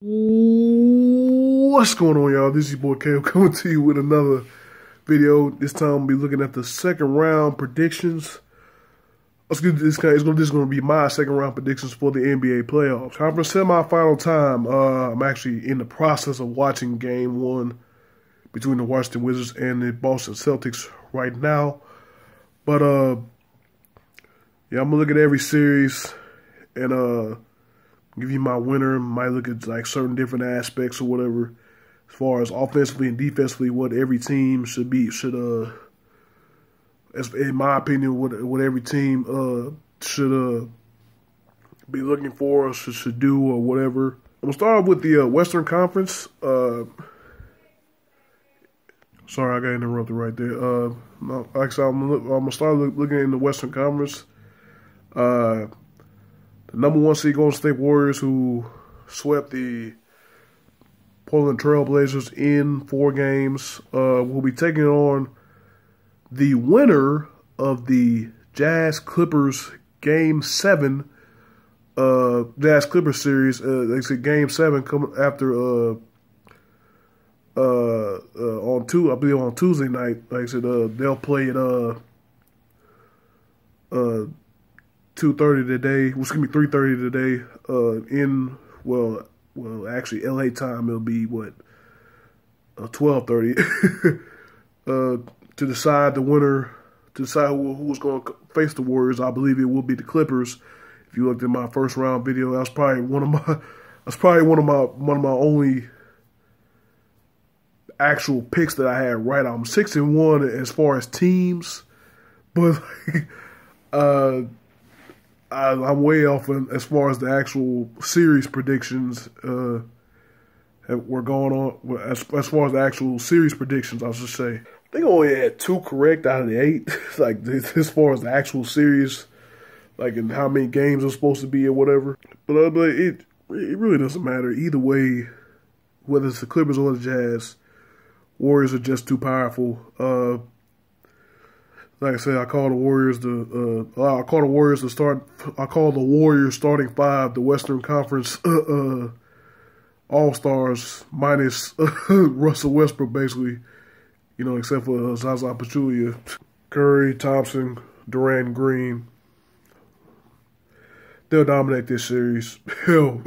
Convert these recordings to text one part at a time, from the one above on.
What's going on, y'all? This is your boy Kale coming to you with another video. This time we'll be looking at the second round predictions. This is going to be my second round predictions for the NBA playoffs. Conference semifinal time. I'm actually in the process of watching game one between the Washington Wizards and the Boston Celtics right now. But yeah, I'm gonna look at every series and give you my winner. Might look at like certain different aspects or whatever, as far as offensively and defensively, what every team should as in my opinion, what every team should be looking for or should do or whatever. I'm gonna start with the Western Conference. Sorry, I got interrupted right there. No, like I said, I'm gonna start looking in the Western Conference. The number one seed Golden State Warriors, who swept the Portland Trail Blazers in 4 games, will be taking on the winner of the Jazz Clippers Game 7, Jazz Clippers series. They said Game 7 coming after I believe on Tuesday night. Like I said, they'll play at 2:30 today. It's gonna be 3:30 today. Actually LA time it'll be 12:30 to decide the winner, to decide who's going to face the Warriors. I believe it will be the Clippers. If you looked at my first round video, that's probably one of my only actual picks that I had right. I'm 6-1 as far as teams, but I'm way off as far as the actual series predictions were going on. As far as the actual series predictions, I should say, I think I only had 2 correct out of the 8. Like as far as the actual series, like in how many games it's supposed to be or whatever. But it really doesn't matter either way, whether it's the Clippers or the Jazz. Warriors are just too powerful. Like I said, I call the Warriors starting 5, the Western Conference All-Stars minus Russell Westbrook, basically. You know, except for Zaza Pachulia, Curry, Thompson, Durant, Green. They'll dominate this series. Hell,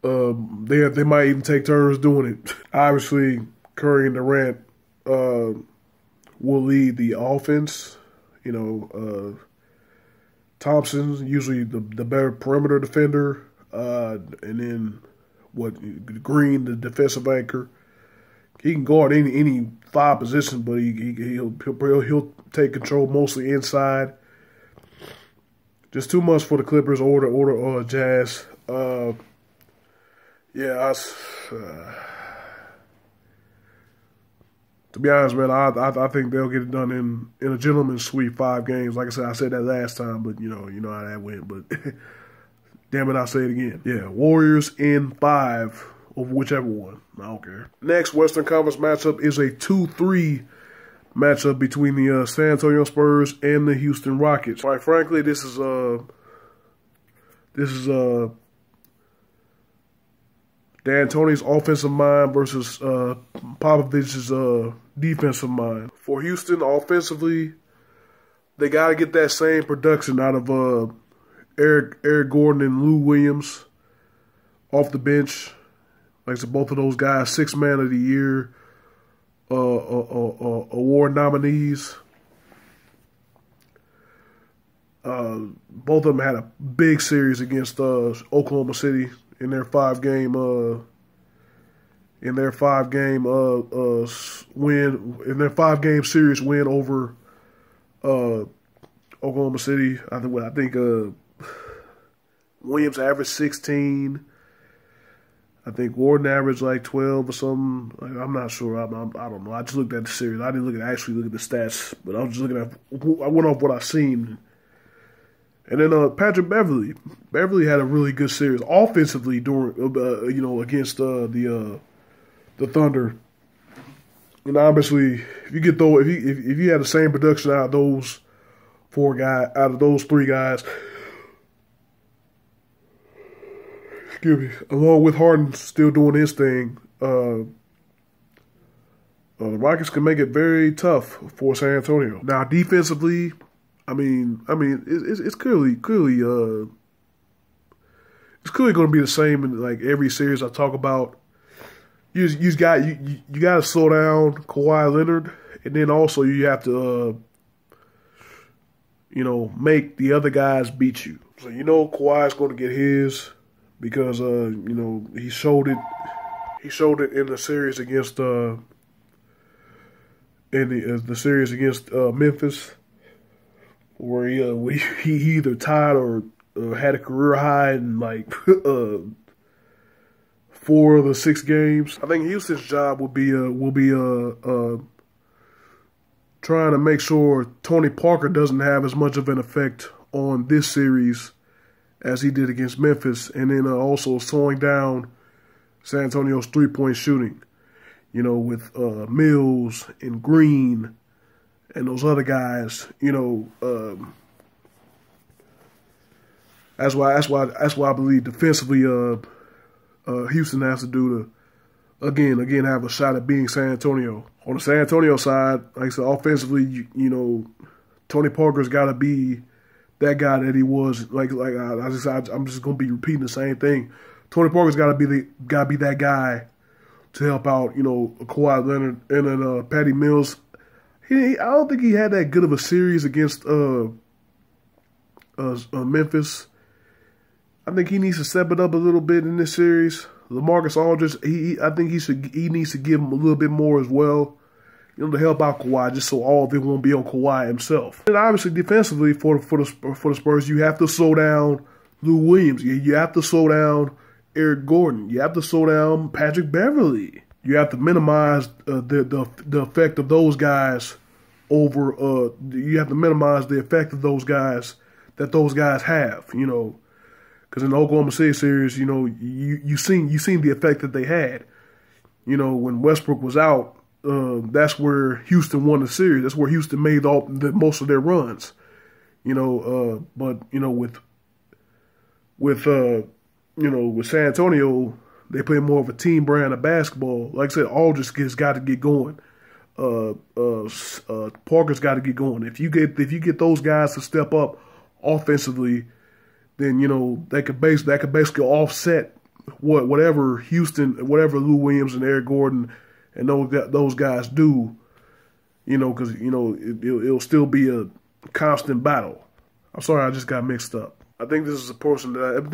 they might even take turns doing it. Obviously, Curry and Durant will lead the offense. You know, Thompson's usually the better perimeter defender, and then Green, the defensive anchor. He can guard any 5 positions, but he'll take control mostly inside. Just too much for the Clippers or the Jazz. To be honest, man, I think they'll get it done in a gentleman's sweep, 5 games. Like I said that last time, but you know how that went. But damn it, I'll say it again. Yeah, Warriors in 5 over whichever one. I don't care. Next Western Conference matchup is a 2-3 matchup between the San Antonio Spurs and the Houston Rockets. Quite frankly, this is D'Antoni's offensive mind versus Popovich's defensive mind. For Houston, offensively, they got to get that same production out of Eric Gordon and Lou Williams off the bench. Like I said, both of those guys, 6th Man of the Year award nominees. Both of them had a big series against Oklahoma City in their 5-game series win over Oklahoma City. I think Williams averaged 16. I think Gordon averaged like 12 or something. I'm not sure. I don't know. I just looked at the series. I didn't actually look at the stats, but I was just looking at. I went off what I seen. And then Patrick Beverley. Beverley had a really good series offensively during against the Thunder. And obviously, if you had the same production out of those 3 guys, excuse me, along with Harden still doing his thing, the Rockets can make it very tough for San Antonio. Now, defensively, it's clearly going to be the same in like every series I talk about. You got to slow down Kawhi Leonard, and then also you have to make the other guys beat you. So Kawhi's going to get his because he showed it. He showed it in the series against the series against Memphis, where he either tied or had a career high in like 4 of the 6 games. I think Houston's job will be trying to make sure Tony Parker doesn't have as much of an effect on this series as he did against Memphis, and then also slowing down San Antonio's 3-point shooting. With Mills and Green and those other guys. That's why I believe defensively, Houston has to do to again have a shot at beating San Antonio. On the San Antonio side, like I said, offensively, Tony Parker's got to be that guy that he was. I'm just gonna be repeating the same thing. Tony Parker's got to be that guy to help out, Kawhi Leonard and then Patty Mills. I don't think he had that good of a series against Memphis. I think he needs to step it up a little bit in this series. LaMarcus Aldridge, I think he needs to give him a little bit more as well, to help out Kawhi, just so all of it won't be on Kawhi himself. And obviously, defensively for the Spurs, you have to slow down Lou Williams. You have to slow down Eric Gordon. You have to slow down Patrick Beverly. You have to minimize the effect of those guys over. You have to minimize the effect of those guys that those guys have. Because in the Oklahoma City series, you seen the effect that they had. When Westbrook was out, that's where Houston won the series. That's where Houston made most of their runs. With San Antonio, they play more of a team brand of basketball. Like I said, Aldridge got to get going. Parker's got to get going. If you get those guys to step up offensively, then that could basically offset whatever Lou Williams and Eric Gordon and those guys do. Because it'll still be a constant battle. I'm sorry, I just got mixed up. I think this is a portion of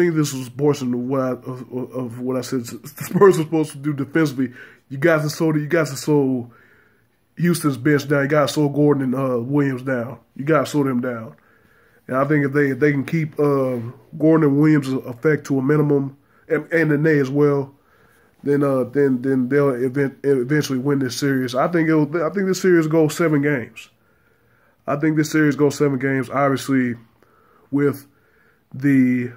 what I said the Spurs are supposed to do defensively. You got to slow Houston's bench down. You got to slow Gordon and Williams down. You got to slow them down. And I think if they can keep Gordon and Williams' effect to a minimum, and Nene as well, then they'll eventually win this series. I think this series goes 7 games. Obviously, with the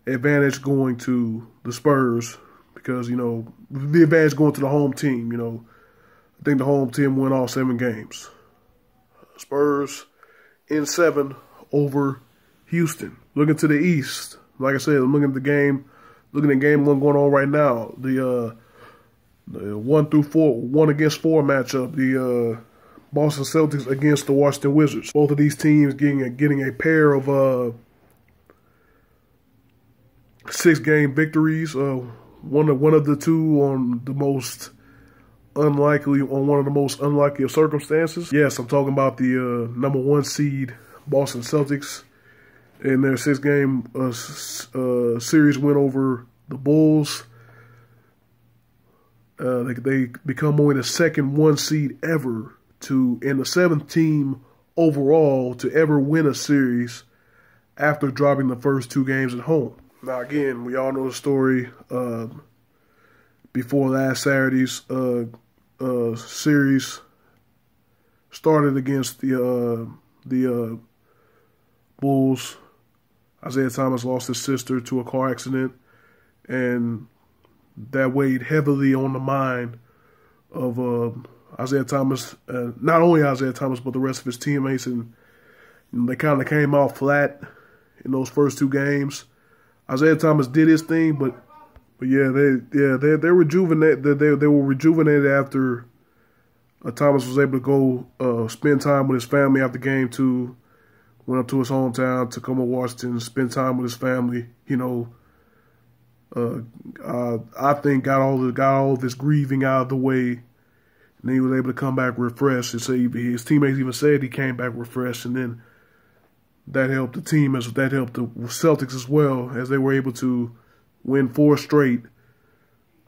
advantage going to the Spurs, because the advantage going to the home team. I think the home team win all 7 games. Spurs in 7 over Houston. Looking to the East, like I said, I'm looking at game 1 going on right now. The 1 against 4 matchup. The Boston Celtics against the Washington Wizards. Both of these teams getting a pair of 6-game victories. One of the two on one of the most unlikely of circumstances. Yes, I'm talking about the number 1 seed Boston Celtics in their 6-game series win over the Bulls. They become only the second 1 seed ever and the 7th team overall to ever win a series after dropping the first 2 games at home. Now, again, we all know the story. Before last Saturday's series started against the Bulls, Isaiah Thomas lost his sister to a car accident, and that weighed heavily on the mind of Isaiah Thomas, not only Isaiah Thomas, but the rest of his teammates, and they kind of came out flat in those first two games. Isaiah Thomas did his thing, but yeah, they're rejuvenated. They were rejuvenated after Thomas was able to go spend time with his family after game two. Went up to his hometown, Tacoma, Washington, spend time with his family. You know, I think got all of his grieving out of the way, and then he was able to come back refreshed. And say his teammates even said he came back refreshed, and then that helped the team that helped the Celtics as well, as they were able to win 4 straight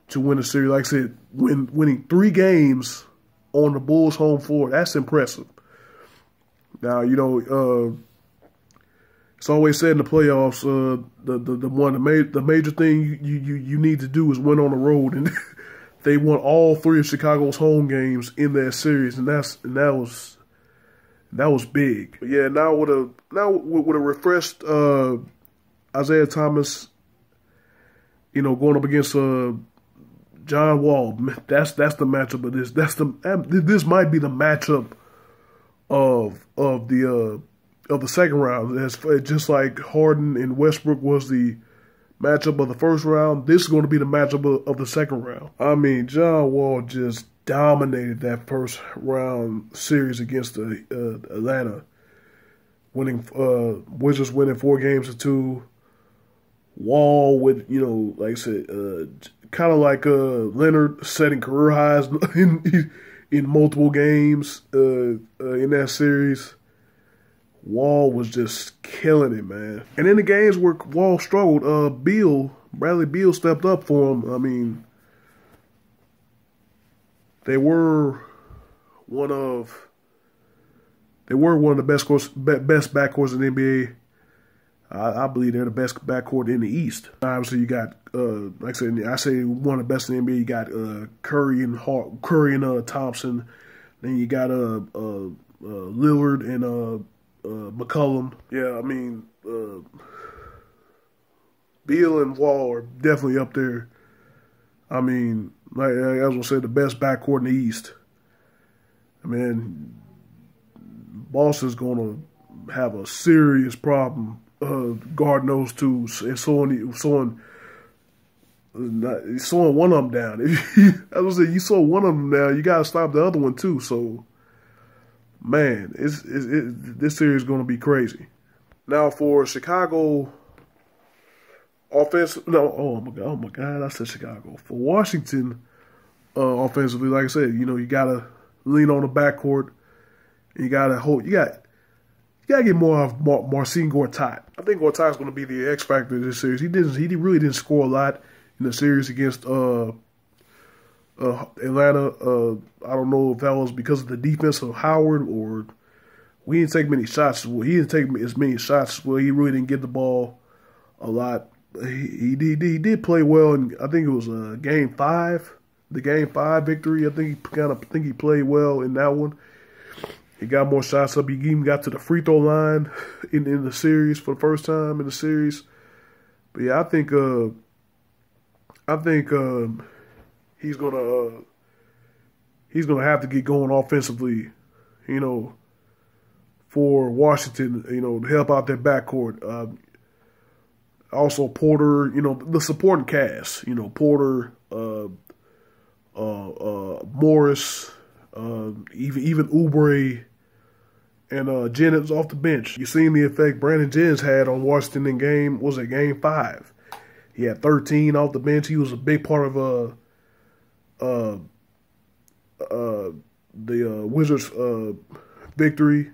to win the series. Like I said, winning 3 games on the Bulls' home floor, that's impressive. Now, you know, it's always said in the playoffs, the major thing you need to do is win on the road, and they won all 3 of Chicago's home games in that series, and that was big. But yeah, now with a refreshed Isaiah Thomas, you know, going up against John Wall, that's the matchup of this. This might be the matchup of the second round. It's just like Harden and Westbrook was the matchup of the first round. This is going to be the matchup of the second round. I mean, John Wall just dominated that first round series against Atlanta, Wizards winning 4 games to 2. Wall with, you know, like I said, kind of like Leonard setting career highs in multiple games in that series. Wall was just killing it, man. And in the games where Wall struggled, Bradley Beal stepped up for him. I mean, they were one of the best backcourts in the NBA. I believe they're the best backcourt in the East. Obviously, you got like I say one of the best in the NBA. You got Curry and Thompson. Then you got Lillard and McCollum. Yeah, I mean, Beal and Wall are definitely up there. I mean, like I was gonna say, the best backcourt in the East. I mean, Boston's gonna have a serious problem guarding those two and slowing one of them down. I was gonna say, you slow one of them down, you gotta stop the other one too. So, man, this series is gonna be crazy. Now for Chicago offense, oh my God, I said Chicago. For Washington offensively, like I said, you know, you gotta lean on the backcourt, and you gotta get more of Marcin Gortat. I think Gortat's going to be the X factor of this series. He really didn't score a lot in the series against Atlanta. I don't know if that was because of the defense of Howard, or we didn't take many shots. Well, he didn't take as many shots. Well, he really didn't get the ball a lot. He did play well, and I think it was Game 5, the Game 5 victory. I think he played well in that one. He got more shots up. He even got to the free throw line in the series for the first time in the series. But yeah, I think he's gonna have to get going offensively, you know, for Washington, you know, to help out their backcourt. Also Porter, you know, the supporting cast, you know, Porter, Morris, even Oubre, and Jennings off the bench. You seen the effect Brandon Jennings had on Washington in Game 5. He had 13 off the bench. He was a big part of the Wizards' victory.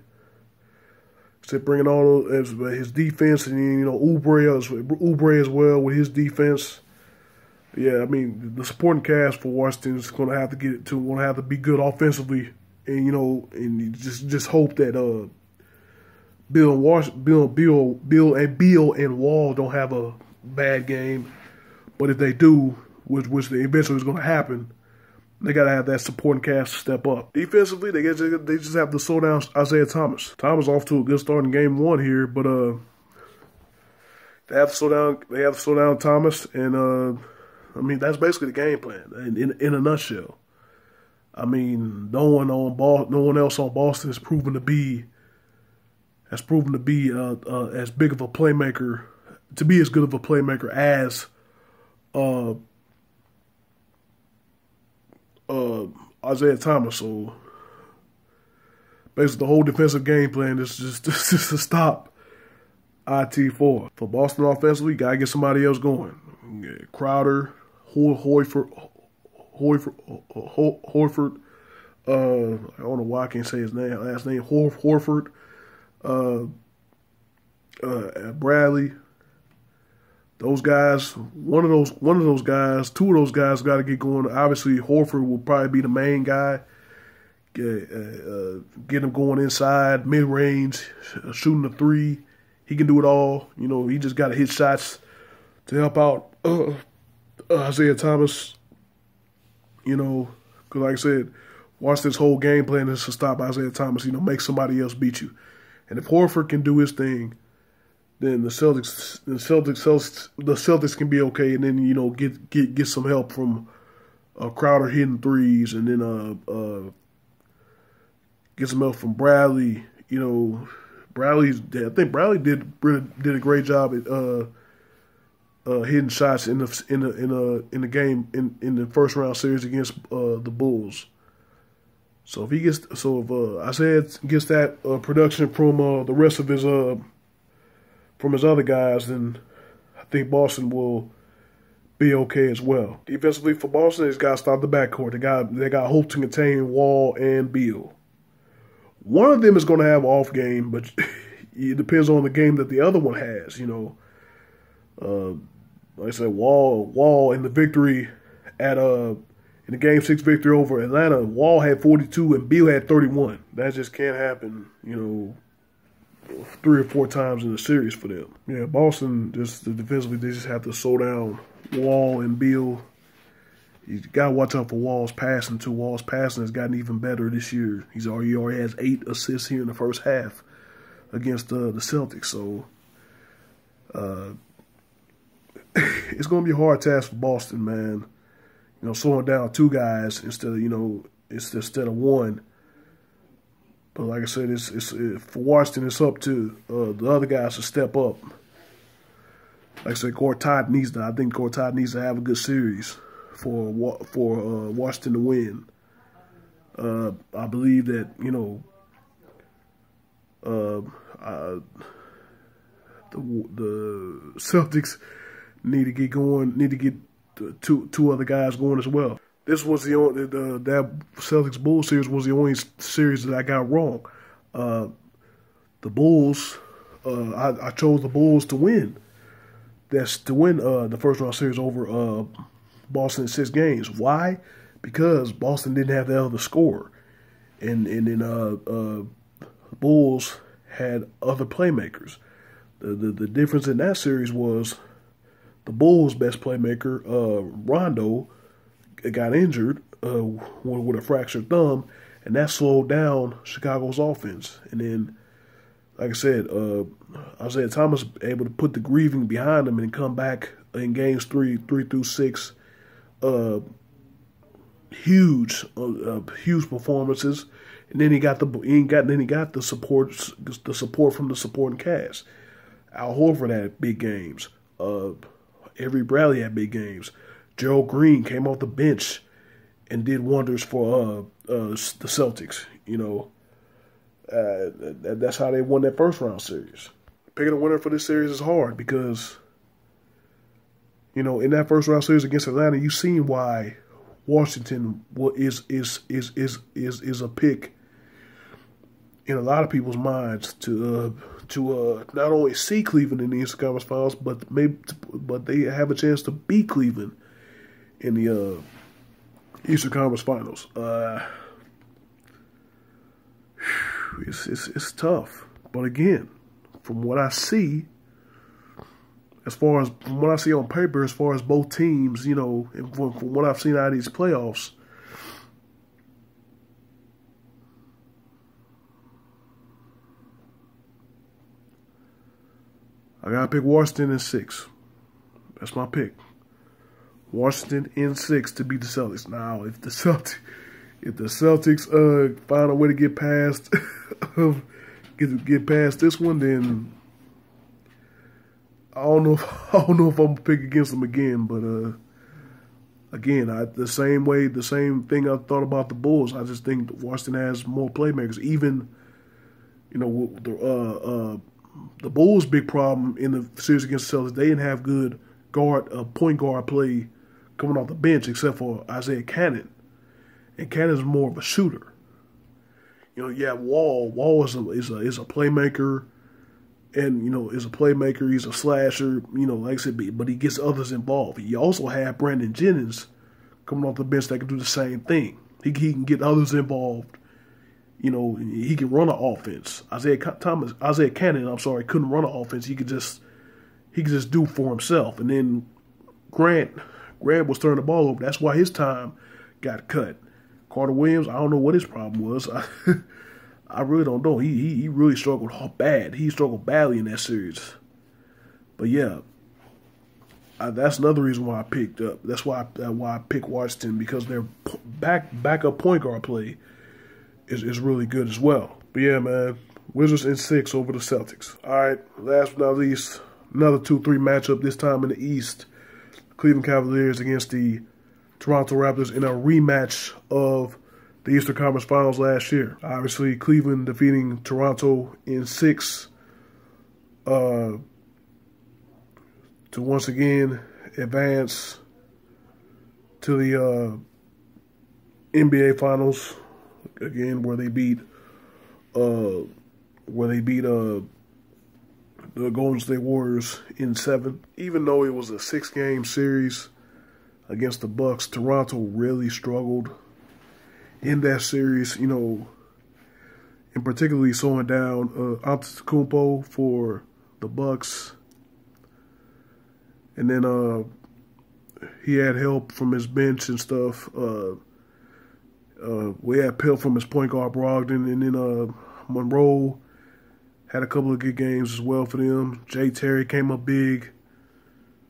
So bringing all his defense, and you know Oubre as well with his defense. Yeah, I mean the supporting cast for Washington is going to have to be good offensively. And you know, and you just hope that Bill and Wall don't have a bad game. But if they do, which eventually is going to happen, they got to have that supporting cast step up. Defensively, they just have to slow down Isaiah Thomas. Thomas off to a good start in Game 1 here, but they have to slow down. They have to slow down Thomas, and I mean that's basically the game plan in a nutshell. I mean, no one else on Boston has proven to be has proven to be as big of a playmaker, to be as good of a playmaker as Isaiah Thomas. So basically, the whole defensive game plan is just to stop IT4. For Boston offensively, you gotta get somebody else going. Crowder, Horford. I don't know why I can't say his last name. Horford. Bradley. Those guys, one of those guys, two of those guys got to get going. Obviously, Horford will probably be the main guy. Get him going inside, mid range, shooting the three. He can do it all. You know, he just got to hit shots to help out Isaiah Thomas. You know, because like I said, watch this whole game plan is to stop Isaiah Thomas. You know, make somebody else beat you. And if Horford can do his thing, then the Celtics can be okay, and then, you know, get some help from Crowder hitting threes, and then get some help from Bradley. You know, I think Bradley did a great job at hitting shots in the game in the first round series against the Bulls. So if Isaiah gets that production from the rest of his from his other guys, then I think Boston will be okay as well. Defensively for Boston, they just got to stop the backcourt. They got hope to contain Wall and Beal. One of them is going to have an off game, but it depends on the game that the other one has. You know, like I said, Wall in the victory in the Game 6 victory over Atlanta, Wall had 42 and Beal had 31. That just can't happen, you know, 3 or 4 times in the series for them. Yeah, Boston, defensively, they just have to slow down Wall and Beal. You got to watch out for Wall's passing, too. Wall's passing has gotten even better this year. He already has 8 assists here in the first half against the Celtics. So it's going to be a hard task for Boston, man. You know, slowing down 2 guys instead of 1. But like I said, it's for Washington, it's up to the other guys to step up. Like I said, I think Gortat needs to have a good series for Washington to win. I believe that, you know, the Celtics need to get going. Need to get two other guys going as well. This was that Celtics Bulls series was the only series that I got wrong. The Bulls, I chose the Bulls to win. That's to win the first round series over Boston in 6 games. Why? Because Boston didn't have the other scorer, and then the Bulls had other playmakers. The difference in that series was the Bulls' best playmaker, Rondo, got injured with a fractured thumb, and that slowed down Chicago's offense. And then, like I said, Isaiah Thomas able to put the grieving behind him and come back in games 3 through 6. Huge performances, and then he got the support from the supporting cast. Al Horford had big games. Avery Bradley had big games. Gerald Green came off the bench and did wonders for the Celtics. You know, that's how they won that first round series. Picking a winner for this series is hard because, you know, in that first round series against Atlanta, you've seen why Washington is a pick in a lot of people's minds to not only see Cleveland in the Eastern Conference Finals, but they have a chance to beat Cleveland in the Eastern Conference Finals. It's tough, but again, from what I see, from what I see on paper, as far as both teams, you know, and from what I've seen out of these playoffs, I gotta pick Washington in 6. That's my pick. Washington in 6 to beat the Celtics. Now, if the Celtics find a way to get past get past this one, then I don't know if I'm gonna pick against them again. But again, the same thing I thought about the Bulls. I just think Washington has more playmakers. Even the Bulls' big problem in the series against the Celtics, they didn't have good point guard play coming off the bench except for Isaiah Cannon. And Cannon's more of a shooter. You have Wall. Wall is a playmaker, and is a playmaker. He's a slasher. Like I said, but he gets others involved. You also have Brandon Jennings coming off the bench that can do the same thing. He can get others involved. He can run an offense. Isaiah Cannon, couldn't run an offense. He could just do for himself. And then Grant was turning the ball over. That's why his time got cut. Carter Williams, I don't know what his problem was. I really don't know. He really struggled bad. He struggled badly in that series. But yeah, that's another reason why I picked up. That's why I picked Washington, because their backup point guard play is really good as well. But yeah, man, Wizards in 6 over the Celtics. All right, last but not least, another 2-3 matchup, this time in the East. Cleveland Cavaliers against the Toronto Raptors in a rematch of the Eastern Conference Finals last year. Obviously, Cleveland defeating Toronto in 6 to once again advance to the NBA Finals again, where they beat the Golden State Warriors in 7. Even though it was a 6-game series against the Bucks, Toronto really struggled in that series, and particularly slowing down Antetokounmpo for the Bucks. And then he had help from his bench and stuff. We had help from his point guard Brogdon, and then Monroe had a couple of good games as well for them. Jay Terry came up big,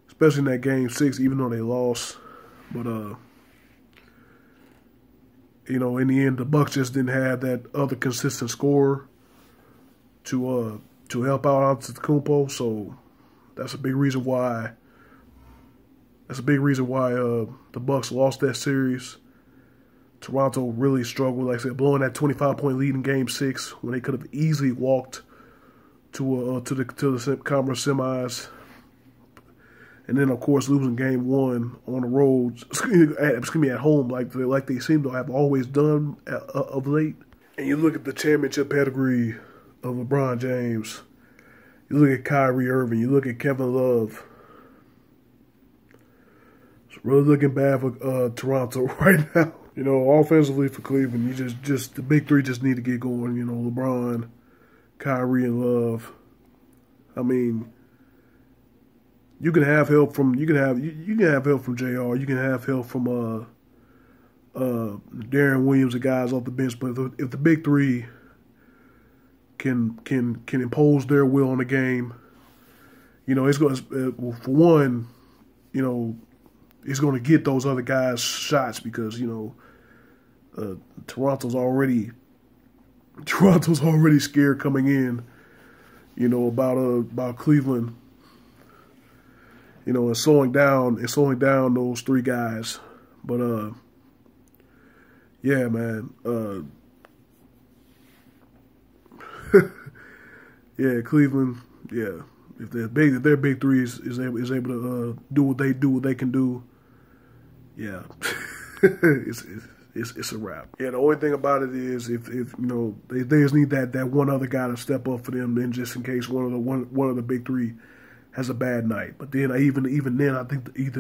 especially in that game 6, even though they lost. But in the end, the Bucks just didn't have that other consistent scorer to help out Antetokounmpo. So that's a big reason why. The Bucks lost that series. Toronto really struggled, like I said, blowing that 25-point lead in Game 6 when they could have easily walked to the conference semis. And then, of course, losing Game 1 on the road, at home, like they seem to have always done of late. And you look at the championship pedigree of LeBron James. You look at Kyrie Irving. You look at Kevin Love. It's really looking bad for Toronto right now. Offensively for Cleveland, you just the big three just need to get going. LeBron, Kyrie, and Love. I mean, you can have help from you can have help from JR. You can have help from Darren Williams and guys off the bench. But if the big three can impose their will on the game, it's going to for one, it's going to get those other guys shots because Toronto's already scared coming in, about Cleveland, and slowing down those three guys. But yeah, man, yeah, Cleveland, yeah. If their big three is able to do what they can do, yeah, it's a wrap. Yeah, the only thing about it is if they just need that one other guy to step up for them, then just in case one of the big three has a bad night. But then even then, I think if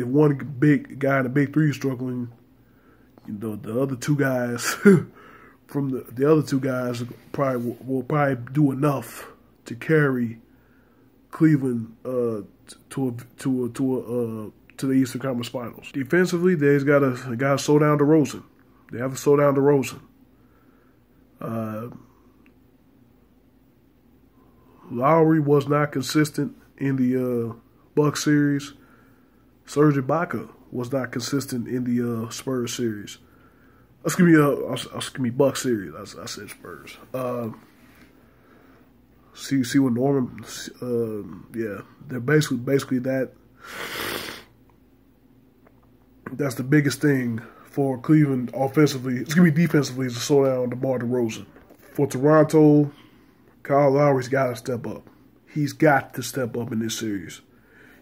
one big guy in the big three is struggling, the other two guys from the other two guys will probably do enough to carry Cleveland to the Eastern Conference Finals. Defensively, they've got to slow down DeRozan. They have to slow down DeRozan. Lowry was not consistent in the Bucks series. Serge Ibaka was not consistent in the Spurs series. Give me Bucks series. I said Spurs. See what Norman. Yeah, they're basically that. That's the biggest thing for Cleveland offensively. It's gonna be defensively is to slow down DeMar DeRozan. For Toronto, Kyle Lowry's got to step up. He's got to step up in this series.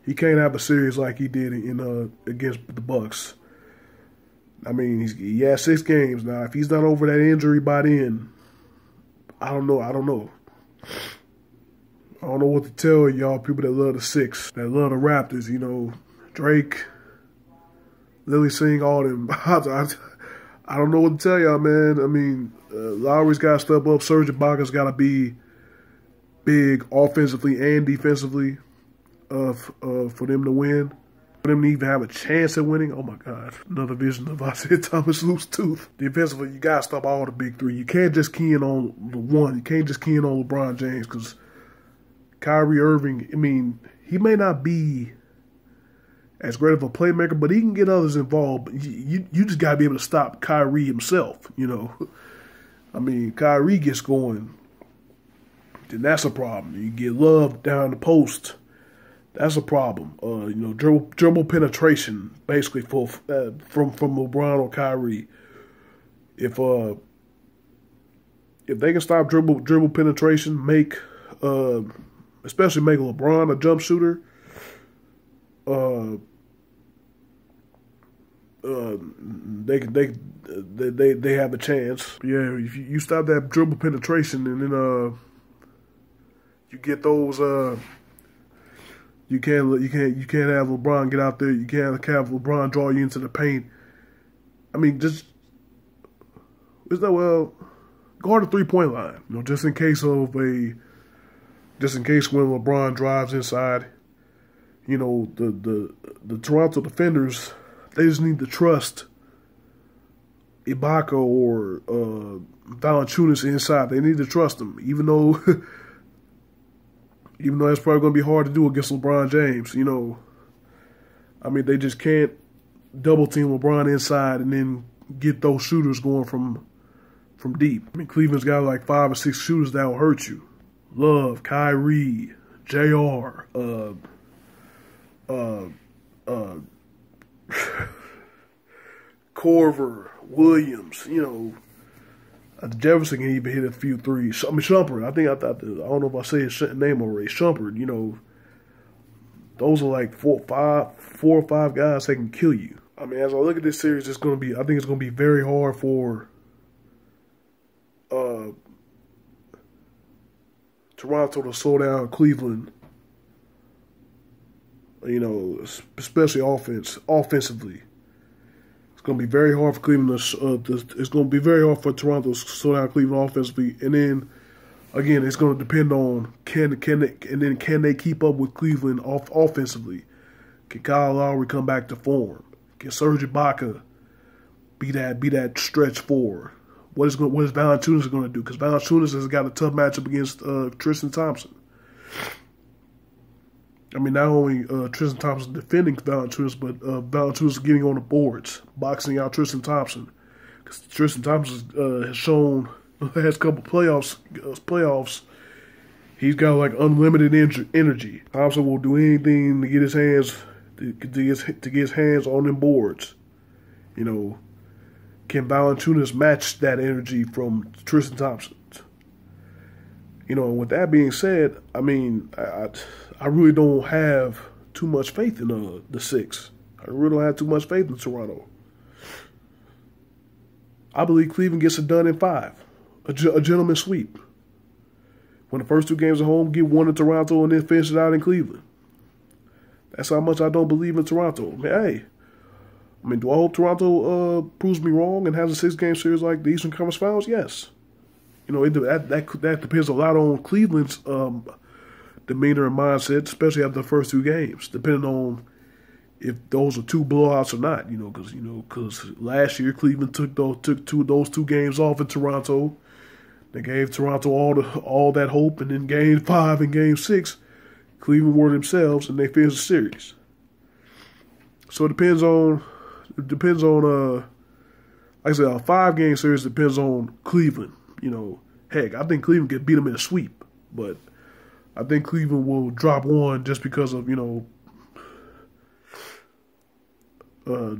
He can't have a series like he did in against the Bucks. I mean, he had 6 games now. If he's not over that injury by then, I don't know. I don't know what to tell y'all people that love the Six, that love the Raptors. You know, Drake, Lily Singh, all them. I don't know what to tell y'all, man. I mean, Lowry's got to step up. Serge Ibaka's got to be big offensively and defensively for them to win. For them to even have a chance at winning. Oh, my God. Another vision of Isaiah Thomas loose tooth. Defensively, you got to stop all the big three. You can't just key in on the one. You can't just key in on LeBron James because Kyrie Irving, I mean, he may not be as great of a playmaker, but he can get others involved. But you just got to be able to stop Kyrie himself, you know. I mean, Kyrie gets going, then that's a problem. You get Love down the post. That's a problem. You know, dribble penetration, basically from LeBron or Kyrie. If they can stop dribble penetration, especially make LeBron a jump shooter, they have a chance. Yeah, if you stop that dribble penetration and then you get those. You can't have LeBron get out there. You can't have LeBron draw you into the paint. I mean, guard the 3-point line. You know, just in case when LeBron drives inside. You know, the Toronto defenders, they just need to trust Ibaka or Valanciunas inside. They need to trust them, even though. Even though it's probably going to be hard to do against LeBron James, you know. I mean, they just can't double-team LeBron inside and then get those shooters going from deep. I mean, Cleveland's got like 5 or 6 shooters that will hurt you. Love, Kyrie, JR, Corver, Williams, you know. Jefferson can even hit a few threes. I mean, Shumpert. I don't know if I say his name already. Shumpert, you know, those are like 4 or 5 guys that can kill you. I mean, as I look at this series, I think it's going to be very hard for Toronto to slow down Cleveland. You know, especially offensively. It's going to be very hard for Cleveland. It's going to be very hard for Toronto to slow down Cleveland offensively, and then again, it's going to depend on can they keep up with Cleveland offensively? Can Kyle Lowry come back to form? Can Serge Ibaka be that stretch forward? What is Valanciunas going to do? Because Valanciunas has got a tough matchup against Tristan Thompson. I mean, not only Tristan Thompson defending Valanciunas, but Valanciunas getting on the boards, boxing out Tristan Thompson. Because Tristan Thompson has shown the last couple playoffs, he's got like unlimited energy. Thompson will do anything to get his hands on them boards. You know, can Valanciunas match that energy from Tristan Thompson? You know, and with that being said, I mean, I really don't have too much faith in the Six. I really don't have too much faith in Toronto. I believe Cleveland gets it done in 5. A gentleman's sweep. When the first 2 games at home, get 1 in Toronto and then finish it out in Cleveland. That's how much I don't believe in Toronto. I mean, hey. I mean, do I hope Toronto proves me wrong and has a 6-game series like the Eastern Conference Finals? Yes. You know, that depends a lot on Cleveland's demeanor and mindset, especially after the first 2 games, depending on if those are 2 blowouts or not. You know, because last year Cleveland took those 2 games off in Toronto. They gave Toronto all that hope, and then Game 5 and Game 6, Cleveland were themselves and they finished the series. So it depends on. like I said, a 5-game series depends on Cleveland. You know, heck, I think Cleveland could beat them in a sweep, but I think Cleveland will drop one just because of, you know,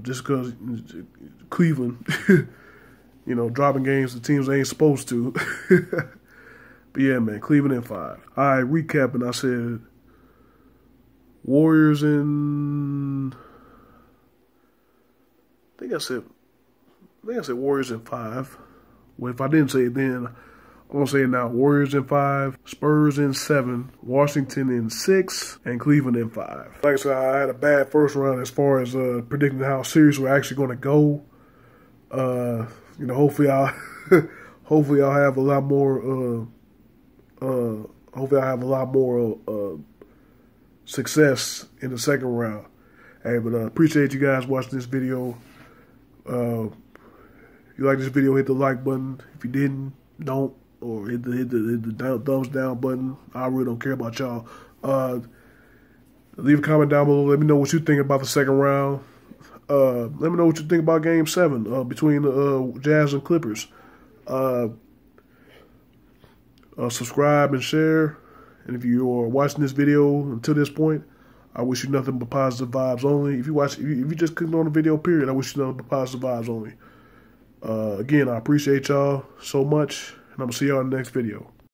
just because Cleveland, you know, dropping games to teams they ain't supposed to. But yeah, man, Cleveland in 5. All right, recapping, I said Warriors in, I think I said Warriors in 5. Well, if I didn't say it then, I'm going to say it now. Warriors in 5, Spurs in 7, Washington in 6, and Cleveland in 5. Like I said, I had a bad first round as far as predicting how series we're actually going to go. You know, hopefully I'll have a lot more success in the second round. Hey, but appreciate you guys watching this video. If you like this video, hit the like button. If you didn't, don't. Or hit the thumbs down button. I really don't care about y'all. Leave a comment down below. Let me know what you think about the second round. Let me know what you think about Game 7 between the Jazz and Clippers. Subscribe and share. And if you are watching this video until this point, I wish you nothing but positive vibes only. If you just clicked on the video, period, I wish you nothing but positive vibes only. Again, I appreciate y'all so much. And I'm going to see y'all in the next video.